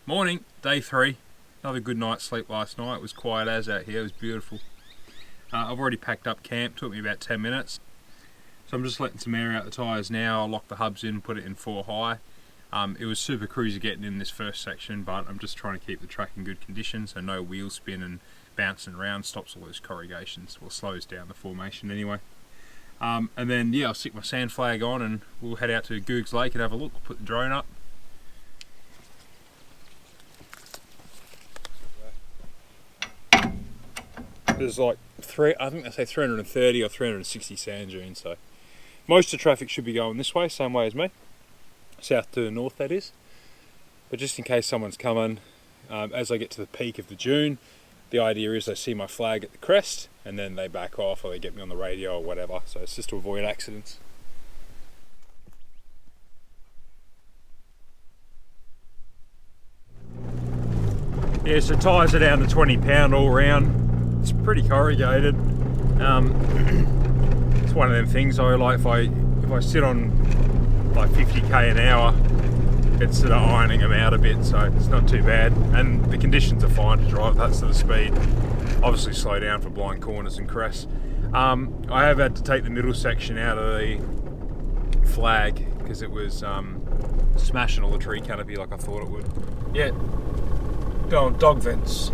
Morning, day 3. Another good night's sleep last night. It was quiet as out here, it was beautiful. I've already packed up camp, took me about 10 minutes. So I'm just letting some air out the tyres now. I'll lock the hubs in, put it in 4 high. It was super cruisy getting in this first section, but I'm just trying to keep the track in good condition so no wheel spin and bouncing around stops all those corrugations, or slows down the formation anyway. And then I'll stick my sand flag on and we'll head out to Googs Lake and have a look. We'll put the drone up. There's like I think they say 330 or 360 sand dunes, so most of the traffic should be going this way, same way as me, south to north that is. But just in case someone's coming, as I get to the peak of the dune, the idea is they see my flag at the crest and then they back off or they get me on the radio or whatever, so it's just to avoid accidents. Yeah, so tyres are down to 20 pound all round. It's pretty corrugated. It's one of them things though, like if I sit on like 50k an hour, it's sort of ironing them out a bit, so it's not too bad. And the conditions are fine to drive, that's the speed. Obviously slow down for blind corners and crests. I have had to take the middle section out of the flag because it was smashing all the tree canopy like I thought it would. Yeah, dog vents.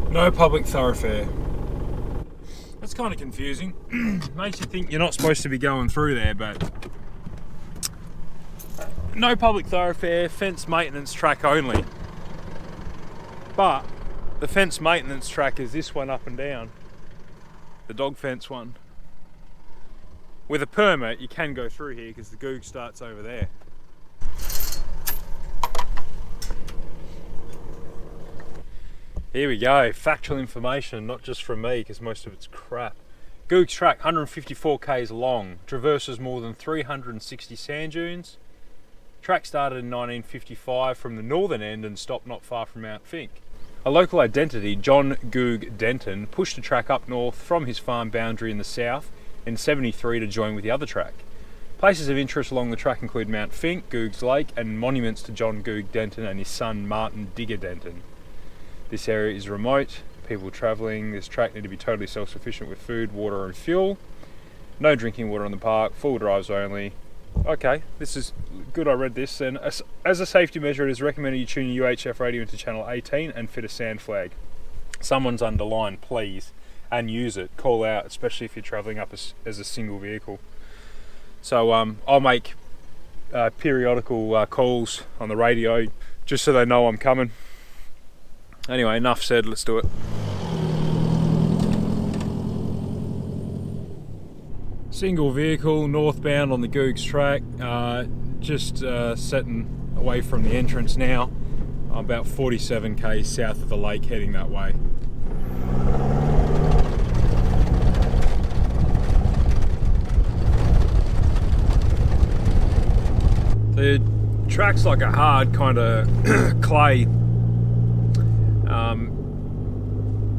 No public thoroughfare. That's kind of confusing. Makes you think you're not supposed to be going through there, but no public thoroughfare, fence maintenance track only. But the fence maintenance track is this one up and down, the dog fence one. With a permit, you can go through here because the Googs starts over there. Here we go, factual information, not just from me because most of it's crap. Googs Track, 154 k's long, traverses more than 360 sand dunes. Track started in 1955 from the northern end and stopped not far from Mount Finke. A local identity, John Goog Denton, pushed the track up north from his farm boundary in the south in '73 to join with the other track. Places of interest along the track include Mount Finke, Googs Lake, and monuments to John Goog Denton and his son Martin Digger Denton. This area is remote. People travelling this track need to be totally self-sufficient with food, water and fuel. No drinking water on the park, full drives only. Okay, this is good, I read this. And as a safety measure, it is recommended you tune your UHF radio into channel 18 and fit a sand flag. Someone's underlined, please, and use it. Call out, especially if you're travelling up as a single vehicle. So I'll make periodical calls on the radio just so they know I'm coming. Anyway, enough said, let's do it. Single vehicle, northbound on the Googs Track, just setting away from the entrance now. I'm about 47k south of the lake heading that way. The track's like a hard kind of clay.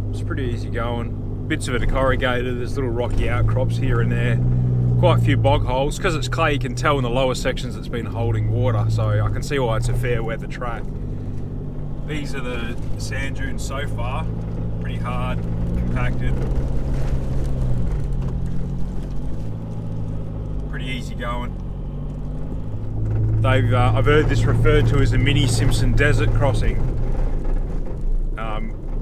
It's pretty easy going. Bits of it are corrugated, there's little rocky outcrops here and there. Quite a few bog holes. Because it's clay, you can tell in the lower sections it's been holding water, so I can see why it's a fair weather track. These are the sand dunes so far. Pretty hard, compacted. Pretty easy going. I've heard this referred to as a mini Simpson desert crossing.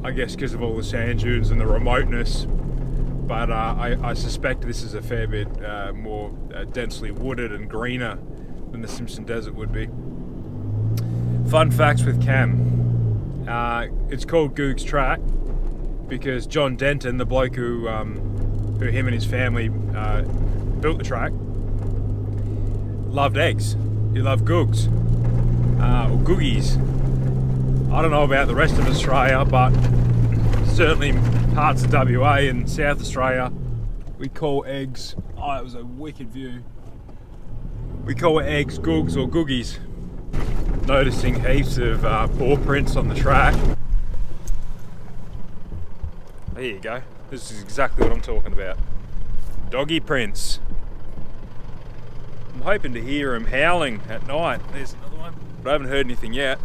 I guess because of all the sand dunes and the remoteness, but I suspect this is a fair bit more densely wooded and greener than the Simpson Desert would be. Fun facts with Cam. It's called Googs Track because John Denton, the bloke who him and his family built the track, loved eggs. He loved googs, or googies. I don't know about the rest of Australia, but certainly parts of WA and South Australia, we call eggs, oh, it was a wicked view. We call eggs googs or googies. Noticing heaps of paw prints on the track. There you go. This is exactly what I'm talking about. Doggy prints. I'm hoping to hear them howling at night. There's another one. But I haven't heard anything yet.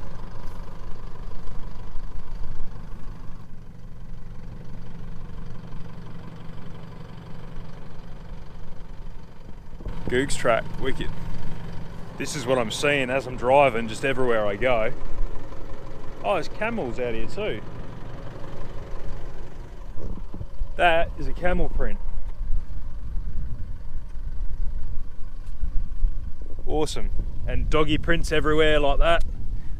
Googs Track, wicked. This is what I'm seeing as I'm driving, just everywhere I go. Oh, there's camels out here too. That is a camel print. Awesome. And doggy prints everywhere like that,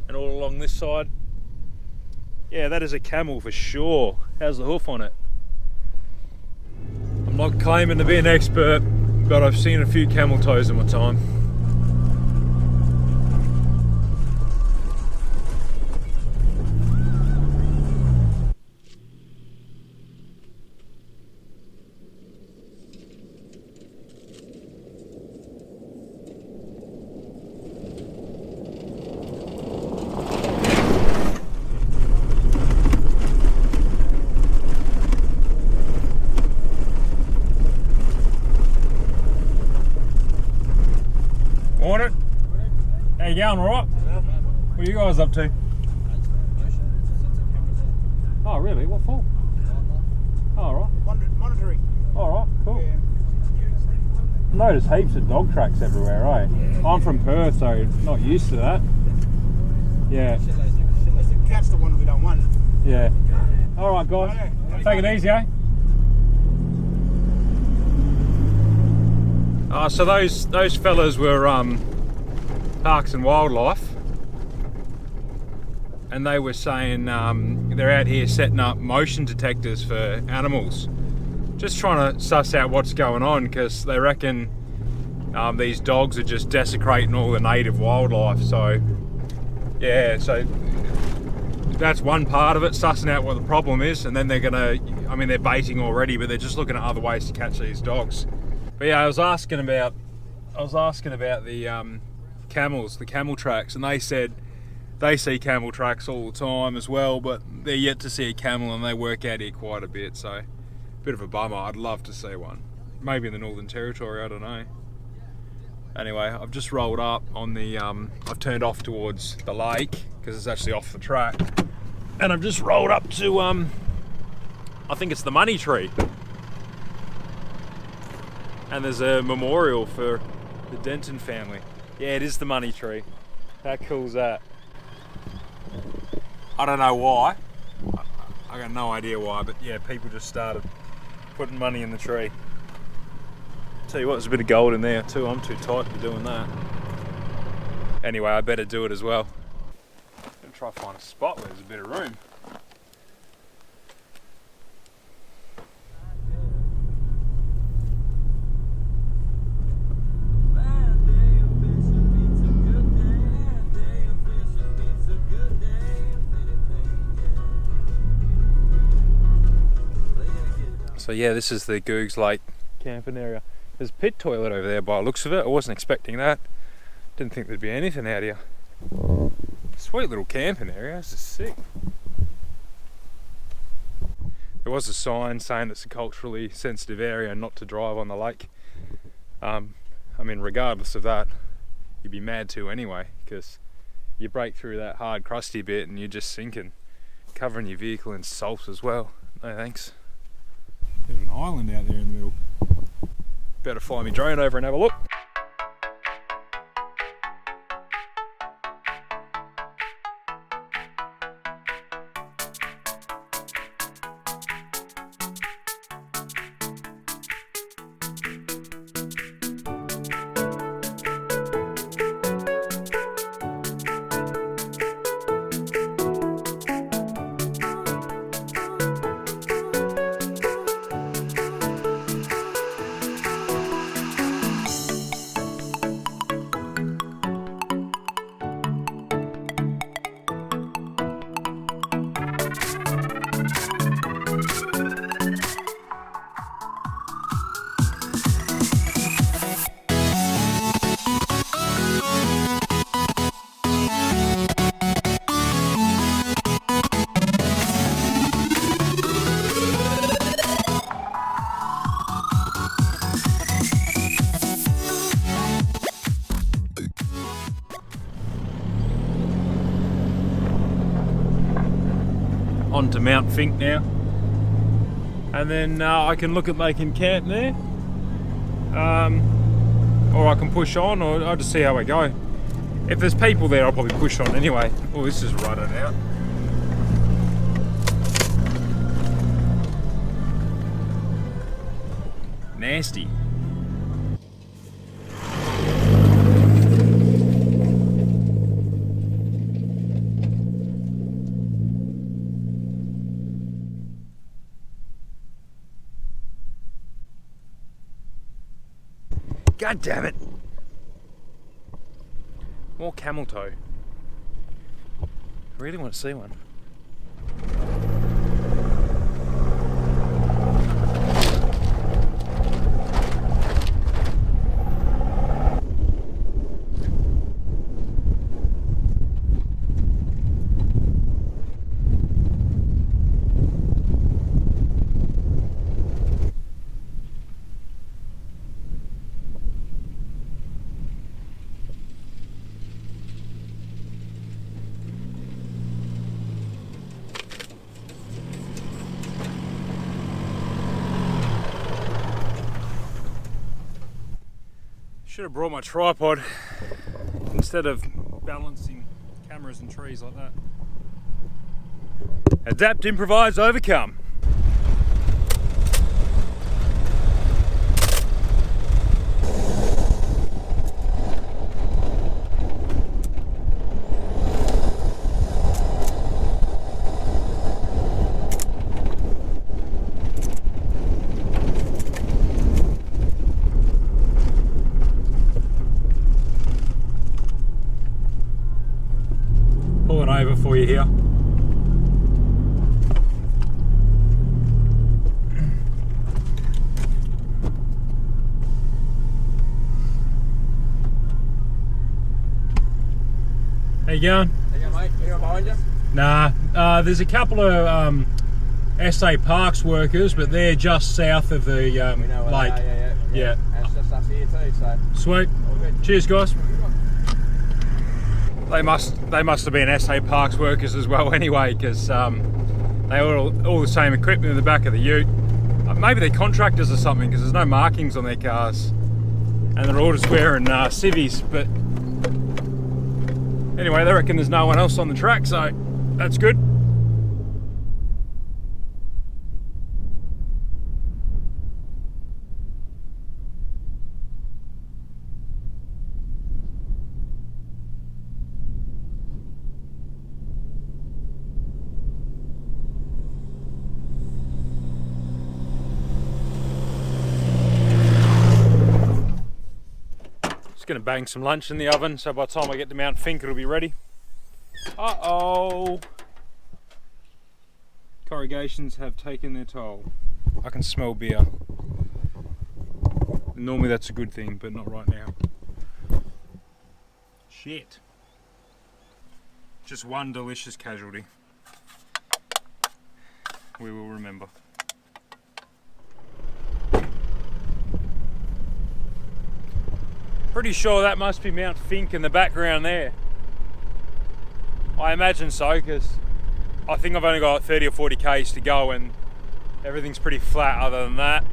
and all along this side. Yeah, that is a camel for sure. How's the hoof on it? I'm not claiming to be an expert, but I've seen a few camel toes in my time. Morning. How you going, alright? What are you guys up to? Oh really? What for? Oh, alright. Monitoring. Alright, cool. I noticed heaps of dog tracks everywhere, eh? I'm from Perth, so not used to that. Yeah. Cat's the one we don't want. Yeah. Alright guys, take it easy, eh? So those fellas were Parks and Wildlife, and they were saying they're out here setting up motion detectors for animals, just trying to suss out what's going on, because they reckon these dogs are just desecrating all the native wildlife. So yeah, so that's one part of it, sussing out what the problem is, and then they're gonna, I mean, they're baiting already, but they're just looking at other ways to catch these dogs. But yeah, I was asking about the camels, the camel tracks, and they said they see camel tracks all the time as well, but they're yet to see a camel, and they work out here quite a bit, so a bit of a bummer. I'd love to see one. Maybe in the Northern Territory, I don't know. Anyway, I've just rolled up on the, I've turned off towards the lake, because it's actually off the track, and I've just rolled up to, I think it's the Money Tree. And there's a memorial for the Denton family. Yeah, it is the Money Tree. How cool is that? I don't know why. I got no idea why, but yeah, people just started putting money in the tree. Tell you what, there's a bit of gold in there too. I'm too tight to be doing that. Anyway, I better do it as well. I'm gonna try to find a spot where there's a bit of room. So yeah, this is the Googs Lake camping area. There's a pit toilet over there by the looks of it. I wasn't expecting that. Didn't think there'd be anything out here. Sweet little camping area, this is sick. There was a sign saying it's a culturally sensitive area and not to drive on the lake. I mean, regardless of that, you'd be mad to anyway, because you break through that hard crusty bit and you're just sinking, covering your vehicle in salt as well. No thanks. Bit of an island out there in the middle. Better fly me drone over and have a look. On to Mount Fink now, and then I can look at making camp there. or I can push on, or I'll just see how I go. If there's people there, I'll probably push on anyway. Oh, this is rutted out. Nasty. God damn it. More camel toe. I really want to see one. Should have brought my tripod instead of balancing cameras and trees like that. Adapt, improvise, overcome. Pull it over for you here. How you going? How you going, mate? Anyone behind you? Nah, there's a couple of SA Parks workers, but they're just south of the We know where lake. they are, yeah. And it's just us here too, so. Sweet. All good. Cheers, guys. They must have been SA Parks workers as well anyway, because they were all the same equipment in the back of the ute. Maybe they're contractors or something, because there's no markings on their cars. And they're all just wearing civvies, but anyway, they reckon there's no one else on the track, so that's good. Going to bang some lunch in the oven, so by the time I get to Mount Fink it'll be ready. Uh-oh! Corrugations have taken their toll. I can smell beer. Normally that's a good thing, but not right now. Shit. Just one delicious casualty. We will remember. Pretty sure that must be Mount Fink in the background there. I imagine so, because I think I've only got 30 or 40 k's to go and everything's pretty flat other than that.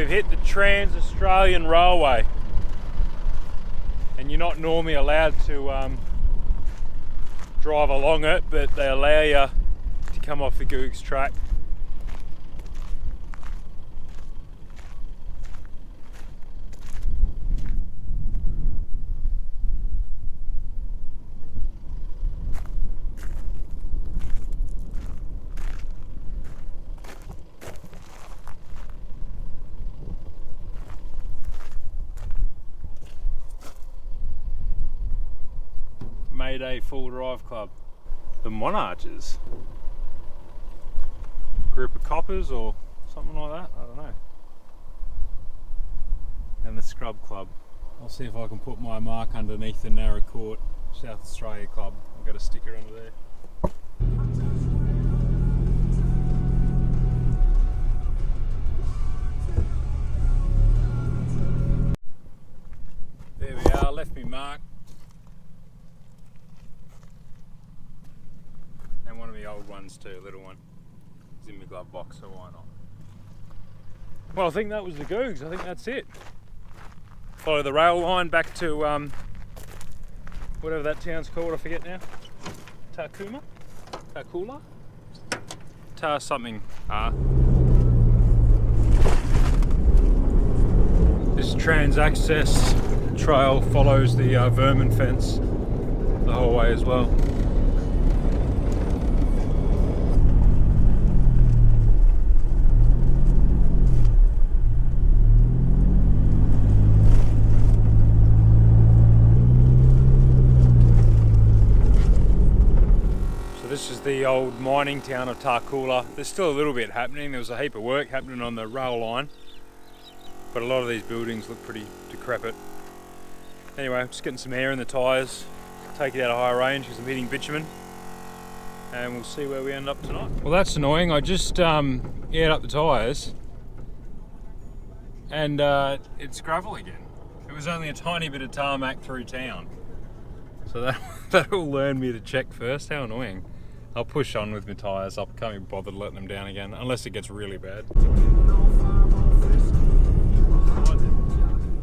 we've hit the Trans-Australian Railway. And you're not normally allowed to drive along it, but they allow you to come off the Googs Track. Mayday Full Drive Club. The Monarchs. Group of coppers or something like that, I don't know. And the Scrub Club. I'll see if I can put my mark underneath the Narrow Court South Australia Club. I've got a sticker under there. There we are, left me mark. And one of the old ones too, a little one. It's in my glove box, so why not? Well, I think that was the Googs. I think that's it. Follow the rail line back to whatever that town's called, I forget now. Takuma? Takula? Ta something. This trans-access trail follows the vermin fence the whole way as well. This is the old mining town of Tarcoola. There's still a little bit happening. There was a heap of work happening on the rail line, but a lot of these buildings look pretty decrepit. Anyway, I'm just getting some air in the tyres, take it out of high range because I'm hitting bitumen, and we'll see where we end up tonight. Well, that's annoying. I just aired up the tyres and it's gravel again. It was only a tiny bit of tarmac through town. So that'll learn me to check first. How annoying. I'll push on with my tyres. I can't be bothered letting them down again, unless it gets really bad.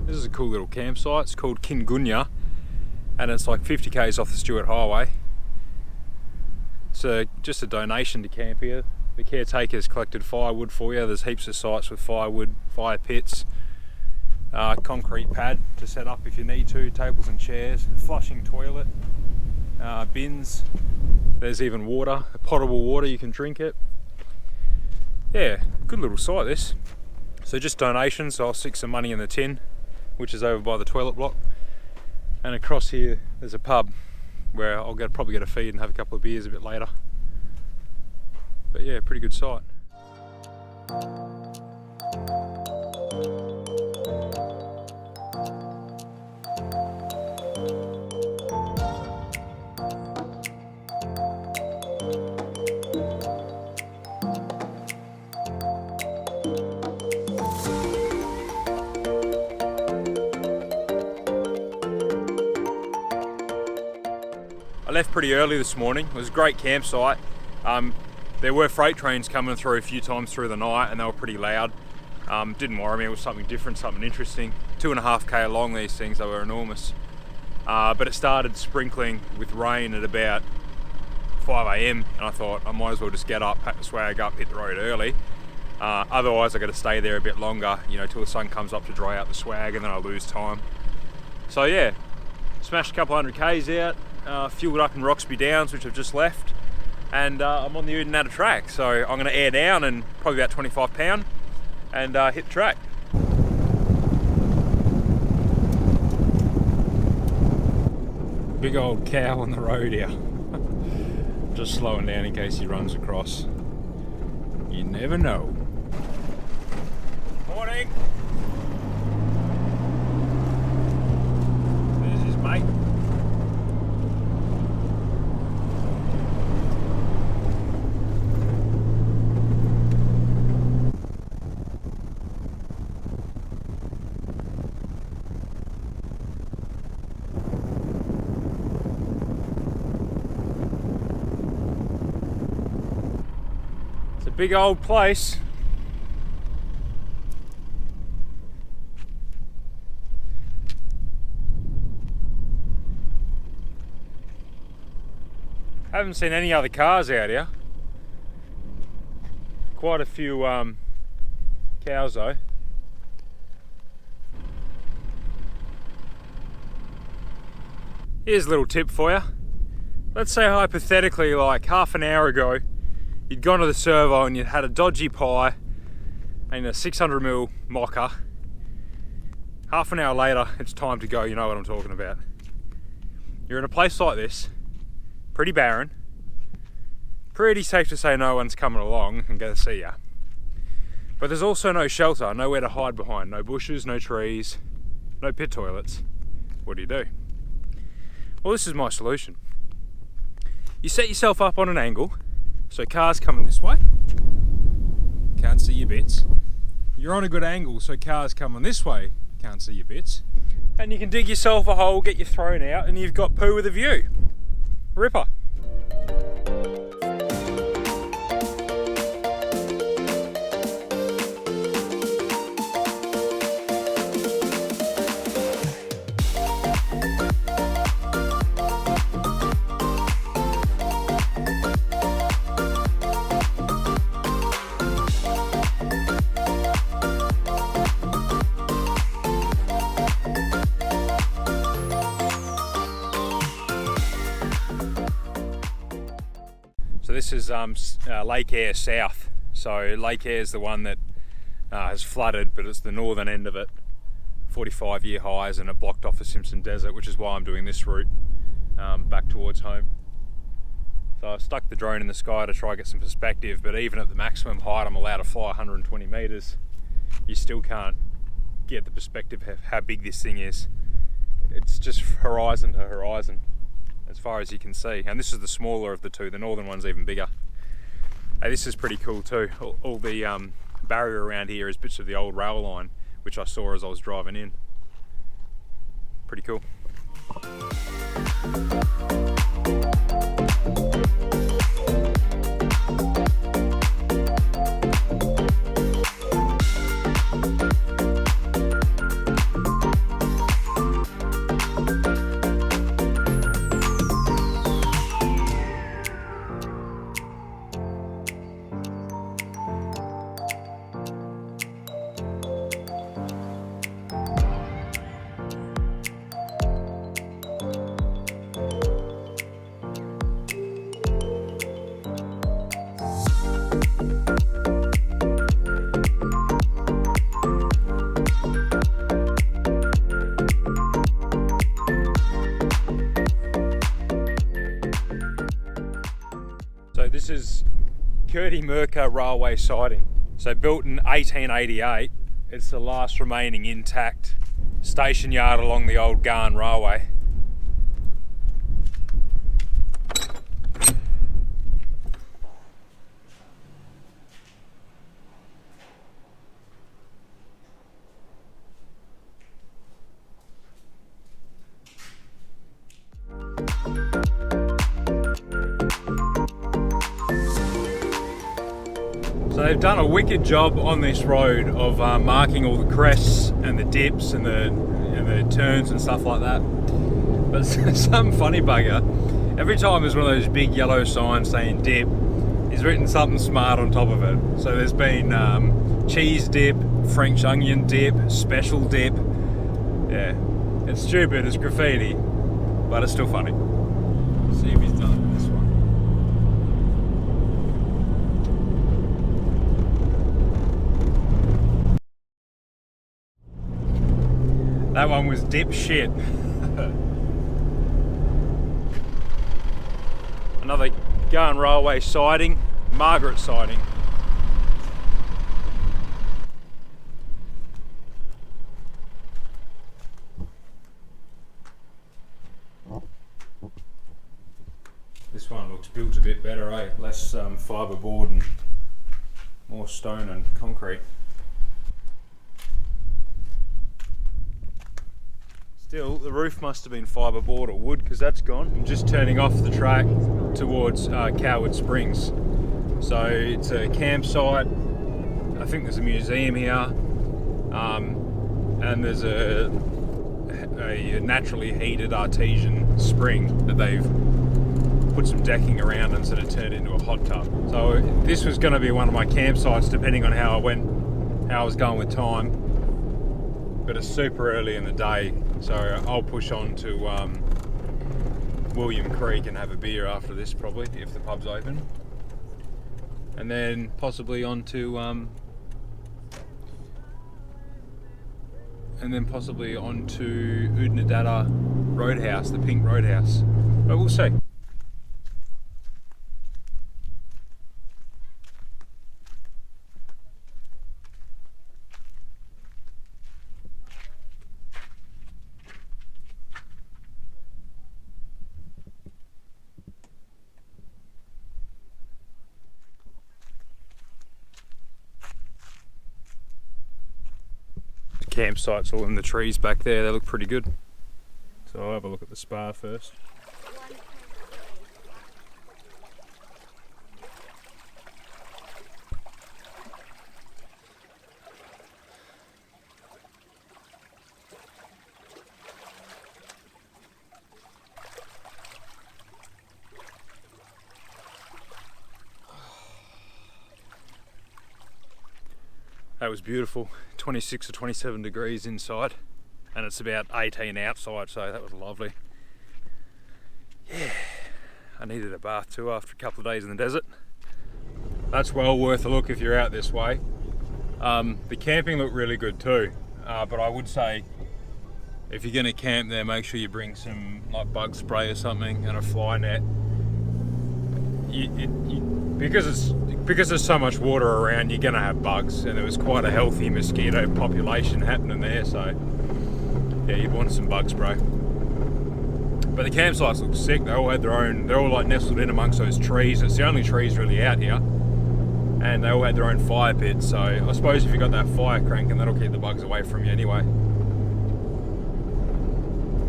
This is a cool little campsite. It's called Kingunya, and it's like 50 k's off the Stewart Highway. It's just a donation to camp here. The caretakers collected firewood for you. There's heaps of sites with firewood, fire pits, concrete pad to set up if you need to, tables and chairs, flushing toilet, bins. There's even water, potable water, you can drink it. Yeah, good little site this. So just donations, so I'll stick some money in the tin, which is over by the toilet block. And across here, there's a pub where I'll probably get a feed and have a couple of beers a bit later. But yeah, pretty good site. I left pretty early this morning. It was a great campsite. There were freight trains coming through a few times through the night and they were pretty loud. Didn't worry me, it was something different, something interesting. 2.5k long, these things, they were enormous. But it started sprinkling with rain at about 5 AM and I thought I might as well just get up, pack the swag up, hit the road early. Otherwise I got to stay there a bit longer, you know, till the sun comes up to dry out the swag and then I lose time. So yeah, smashed a couple 100 k's out. Fueled up in Roxby Downs, which I've just left, and I'm on the Oodnadatta Track, so I'm going to air down and probably about 25 pound and hit the track. Big old cow on the road here. Just slowing down in case he runs across. You never know. Morning! There's his mate. Big old place. Haven't seen any other cars out here. Quite a few cows though. Here's a little tip for you. Let's say hypothetically, like half an hour ago, you'd gone to the servo and you'd had a dodgy pie and a 600ml mocha. Half an hour later, it's time to go. You know what I'm talking about. You're in a place like this, pretty barren, pretty safe to say no one's coming along and going to see ya. But there's also no shelter, nowhere to hide behind, no bushes, no trees, no pit toilets. What do? Well, this is my solution. You set yourself up on an angle, so cars coming this way, can't see your bits. You're on a good angle, so cars coming this way, can't see your bits. And you can dig yourself a hole, get you thrown out, and you've got poo with a view. Ripper. So this is Lake Eyre South. So Lake Eyre is the one that has flooded, but it's the northern end of it. 45-year highs, and it blocked off the Simpson Desert, which is why I'm doing this route back towards home. So I've stuck the drone in the sky to try and get some perspective, but even at the maximum height I'm allowed to fly 120 meters, you still can't get the perspective of how big this thing is. It's just horizon to horizon, as far as you can see. And this is the smaller of the two. The northern one's even bigger. Hey, this is pretty cool too. All the barrier around here is bits of the old rail line, which I saw as I was driving in. Pretty cool. So this is Kurti Merker railway siding. So built in 1888, it's the last remaining intact station yard along the old Garn Railway. So they've done a wicked job on this road of marking all the crests and the dips and the turns and stuff like that. But some funny bugger, every time there's one of those big yellow signs saying dip, he's written something smart on top of it. So there's been cheese dip, French onion dip, special dip. Yeah, it's stupid, it's graffiti, but it's still funny. Let's see if he's done it with this one. That one was dip shit. Another Garn Railway siding, Margaret siding. This one looks built a bit better, eh? Less fibreboard and more stone and concrete. Still, the roof must have been fibreboard or wood, because that's gone. I'm just turning off the track towards Coward Springs. So it's a campsite. I think there's a museum here, and there's a naturally heated artesian spring that they've put some decking around and sort of turn it into a hot tub. So this was going to be one of my campsites, depending on how I was going with time. But it's super early in the day, so I'll push on to William Creek and have a beer after this, probably, if the pub's open. And then possibly on to Oodnadatta Roadhouse, the Pink Roadhouse. But we'll see. Campsites all in the trees back there, they look pretty good. So I'll have a look at the spa first. That was beautiful, 26 or 27 degrees inside, and it's about 18 outside, so that was lovely. Yeah, I needed a bath too after a couple of days in the desert. That's well worth a look if you're out this way. The camping looked really good too, but I would say if you're gonna camp there, make sure you bring some like bug spray or something and a fly net. Because there's so much water around, you're gonna have bugs, and there was quite a healthy mosquito population happening there, so yeah, you'd want some bug spray. But the campsites look sick. They all had their own, they're all like nestled in amongst those trees. It's the only trees really out here, and they all had their own fire pits, so I suppose if you got that fire cranking, that'll keep the bugs away from you anyway.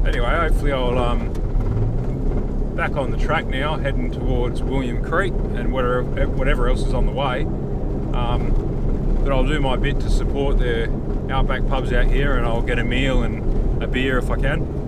Anyway, hopefully I'll back on the track now, heading towards William Creek and whatever else is on the way. But I'll do my bit to support the Outback pubs out here, and I'll get a meal and a beer if I can.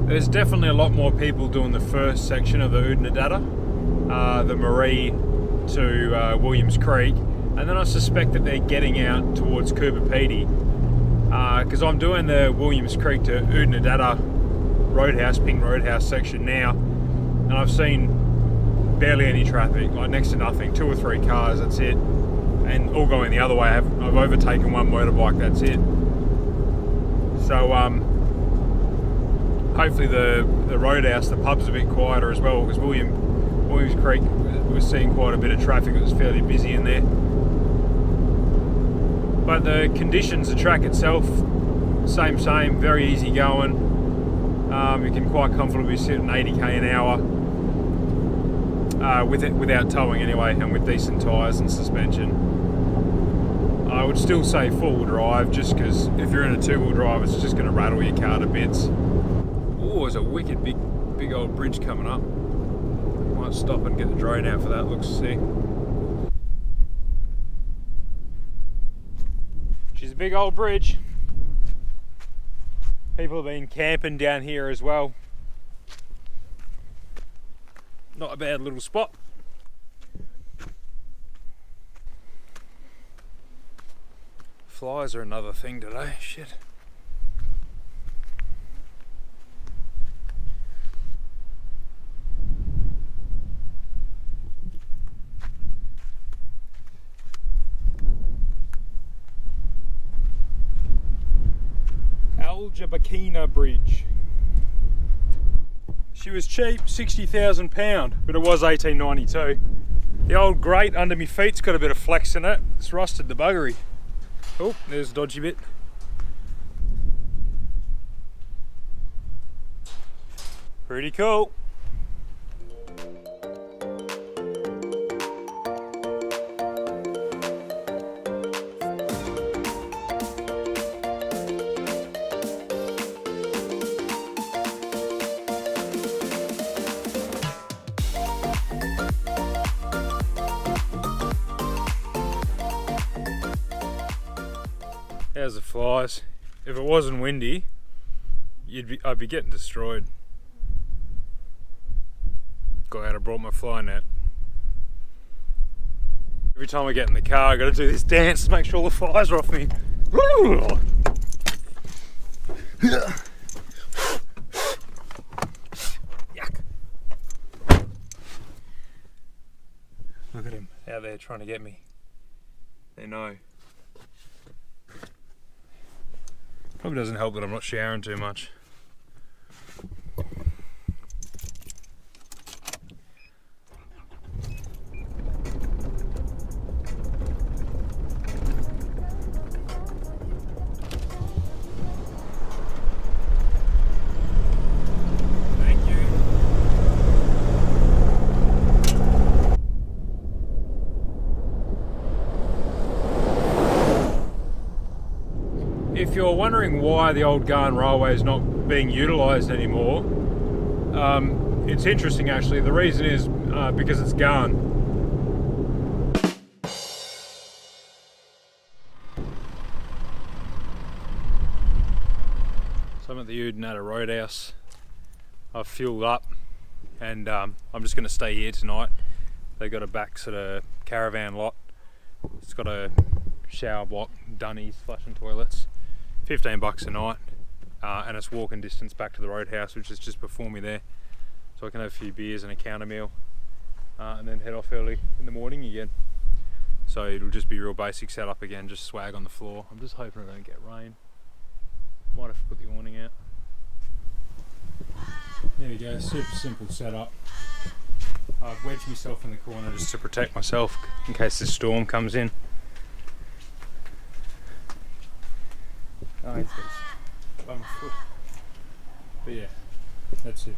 There's definitely a lot more people doing the first section of the Oodnadatta, the Marie to Williams Creek, and then I suspect that they're getting out towards Coopapedy, because I'm doing the Williams Creek to Oodnadatta Roadhouse, Pink Roadhouse section now, and I've seen barely any traffic, like next to nothing, 2 or 3 cars, that's it, and all going the other way. I've overtaken one motorbike, that's it. So hopefully the Roadhouse, the pub's a bit quieter as well, because Williams Creek was seeing quite a bit of traffic. It was fairly busy in there. But the conditions, the track itself, same, very easy going. You can quite comfortably sit at 80k an hour without towing anyway, and with decent tyres and suspension. I would still say 4-wheel drive, just because if you're in a 2-wheel drive, it's just going to rattle your car to bits. Oh, there's a wicked big old bridge coming up. Might stop and get the drone out for that, looks sick. She's a big old bridge. People have been camping down here as well. Not a bad little spot. Flies are another thing today, shit. OUTBACK Bridge. She was cheap, £60,000, but it was 1892. The old grate under my feet's got a bit of flex in it. It's rusted the buggery. Oh, there's a dodgy bit. Pretty cool. How's the flies? If it wasn't windy, I'd be getting destroyed. Glad I brought my fly net. Every time I get in the car, I got to do this dance to make sure all the flies are off me. Yuck! Look at him out there trying to get me. They know. Probably doesn't help that I'm not showering too much. Thank you. If you're wondering why the old Garn Railway is not being utilised anymore, it's interesting actually. The reason is because it's Garn. So I'm at the Oodnadatta Roadhouse. I've fueled up and I'm just going to stay here tonight. They got a back sort of caravan lot. It's got a shower block, dunnies, flushing toilets. $15 a night, and it's walking distance back to the Roadhouse, which is just before me there. So I can have a few beers and a counter meal, and then head off early in the morning again. So it'll just be real basic setup again, just swag on the floor. I'm just hoping I don't get rain. Might have to put the awning out. There we go, super simple setup. I've wedged myself in the corner just to protect myself in case the storm comes in. Oh, it's bum foot. But yeah, that's it.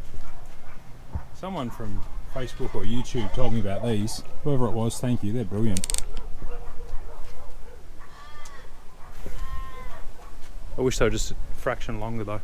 Someone from Facebook or YouTube told me about these. Whoever it was, thank you, they're brilliant. I wish they were just a fraction longer though.